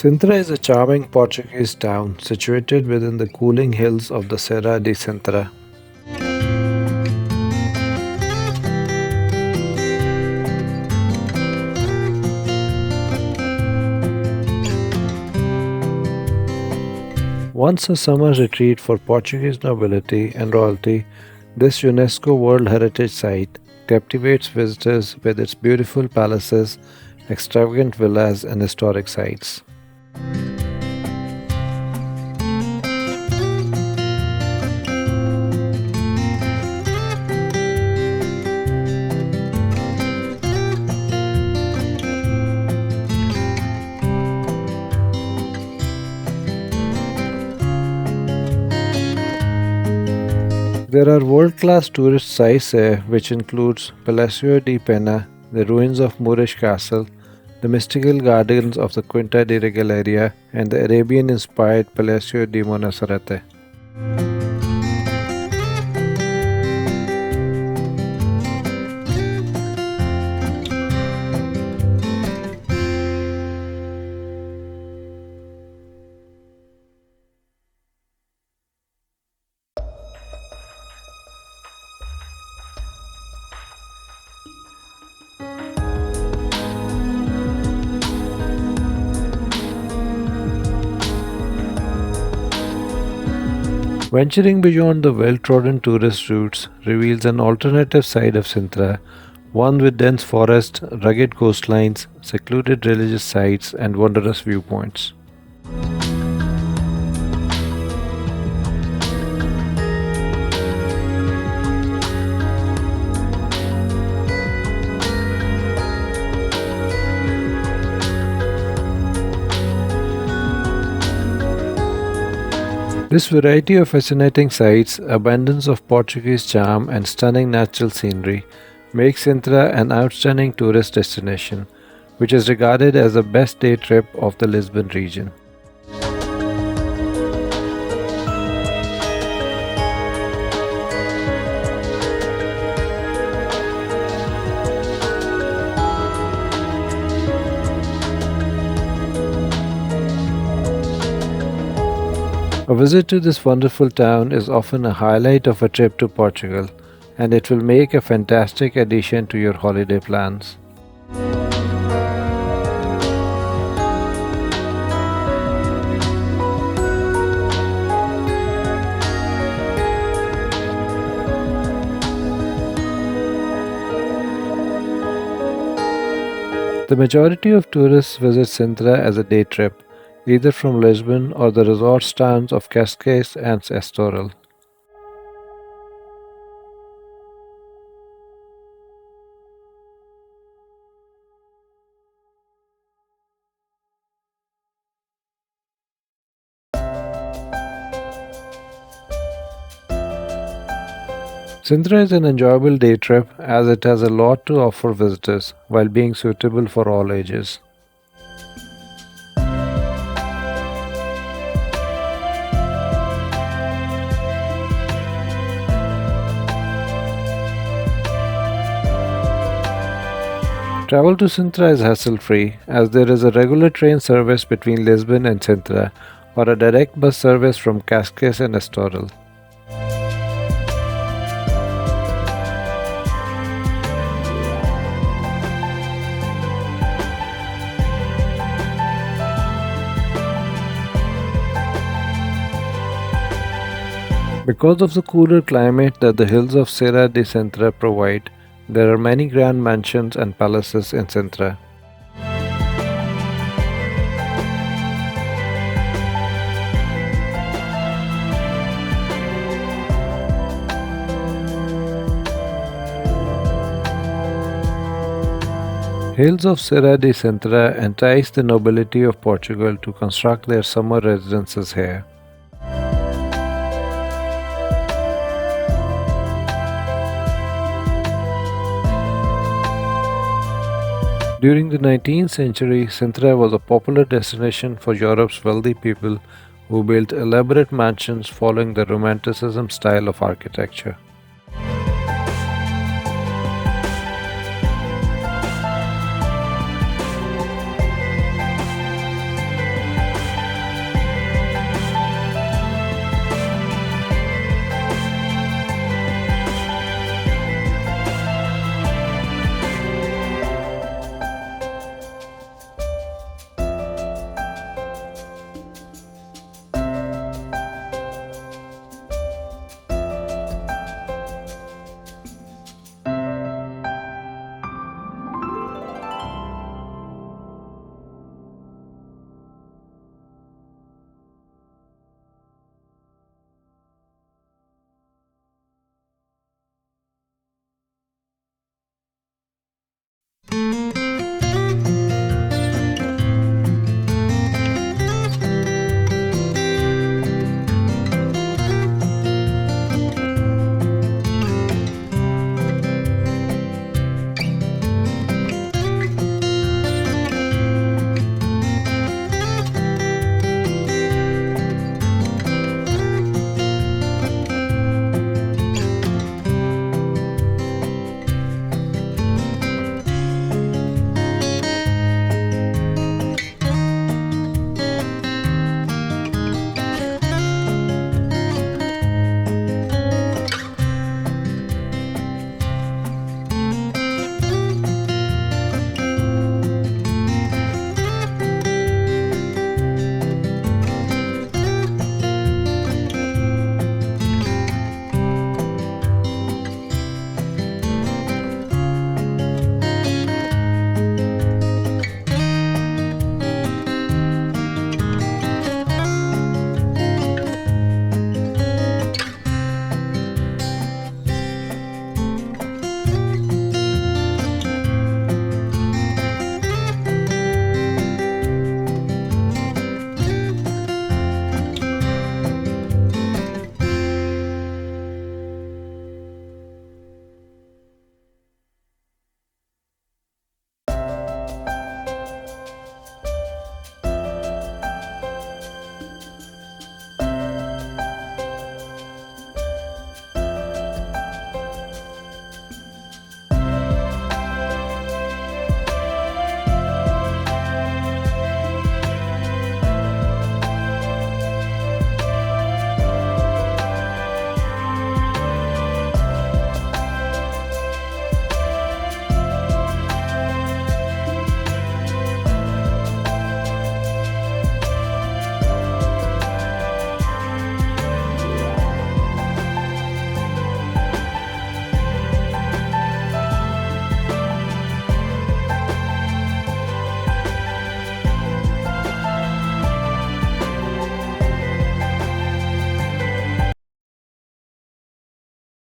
Sintra is a charming Portuguese town situated within the cooling hills of the Serra de Sintra. Once a summer retreat for Portuguese nobility and royalty, this UNESCO World Heritage Site captivates visitors with its beautiful palaces, extravagant villas, and historic sites. There are world-class tourist sites here which includes Palacio de Pena, the ruins of Moorish castle, the mystical gardens of the Quinta de Regaleria, and the Arabian-inspired Palacio de Monserrate. Venturing beyond the well-trodden tourist routes reveals an alternative side of Sintra, one with dense forests, rugged coastlines, secluded religious sites, and wondrous viewpoints. This variety of fascinating sights, abundance of Portuguese charm, and stunning natural scenery makes Sintra an outstanding tourist destination, which is regarded as the best day trip of the Lisbon region. A visit to this wonderful town is often a highlight of a trip to Portugal, and it will make a fantastic addition to your holiday plans. The majority of tourists visit Sintra as a day trip, either from Lisbon or the resort towns of Cascais and Estoril. Sintra is an enjoyable day trip as it has a lot to offer visitors while being suitable for all ages. Travel to Sintra is hassle-free as there is a regular train service between Lisbon and Sintra or a direct bus service from Cascais and Estoril. Because of the cooler climate that the hills of Serra de Sintra provide, there are many grand mansions and palaces in Sintra. Hills of Serra de Sintra entice the nobility of Portugal to construct their summer residences here. During the 19th century, Sintra was a popular destination for Europe's wealthy people who built elaborate mansions following the Romanticism style of architecture.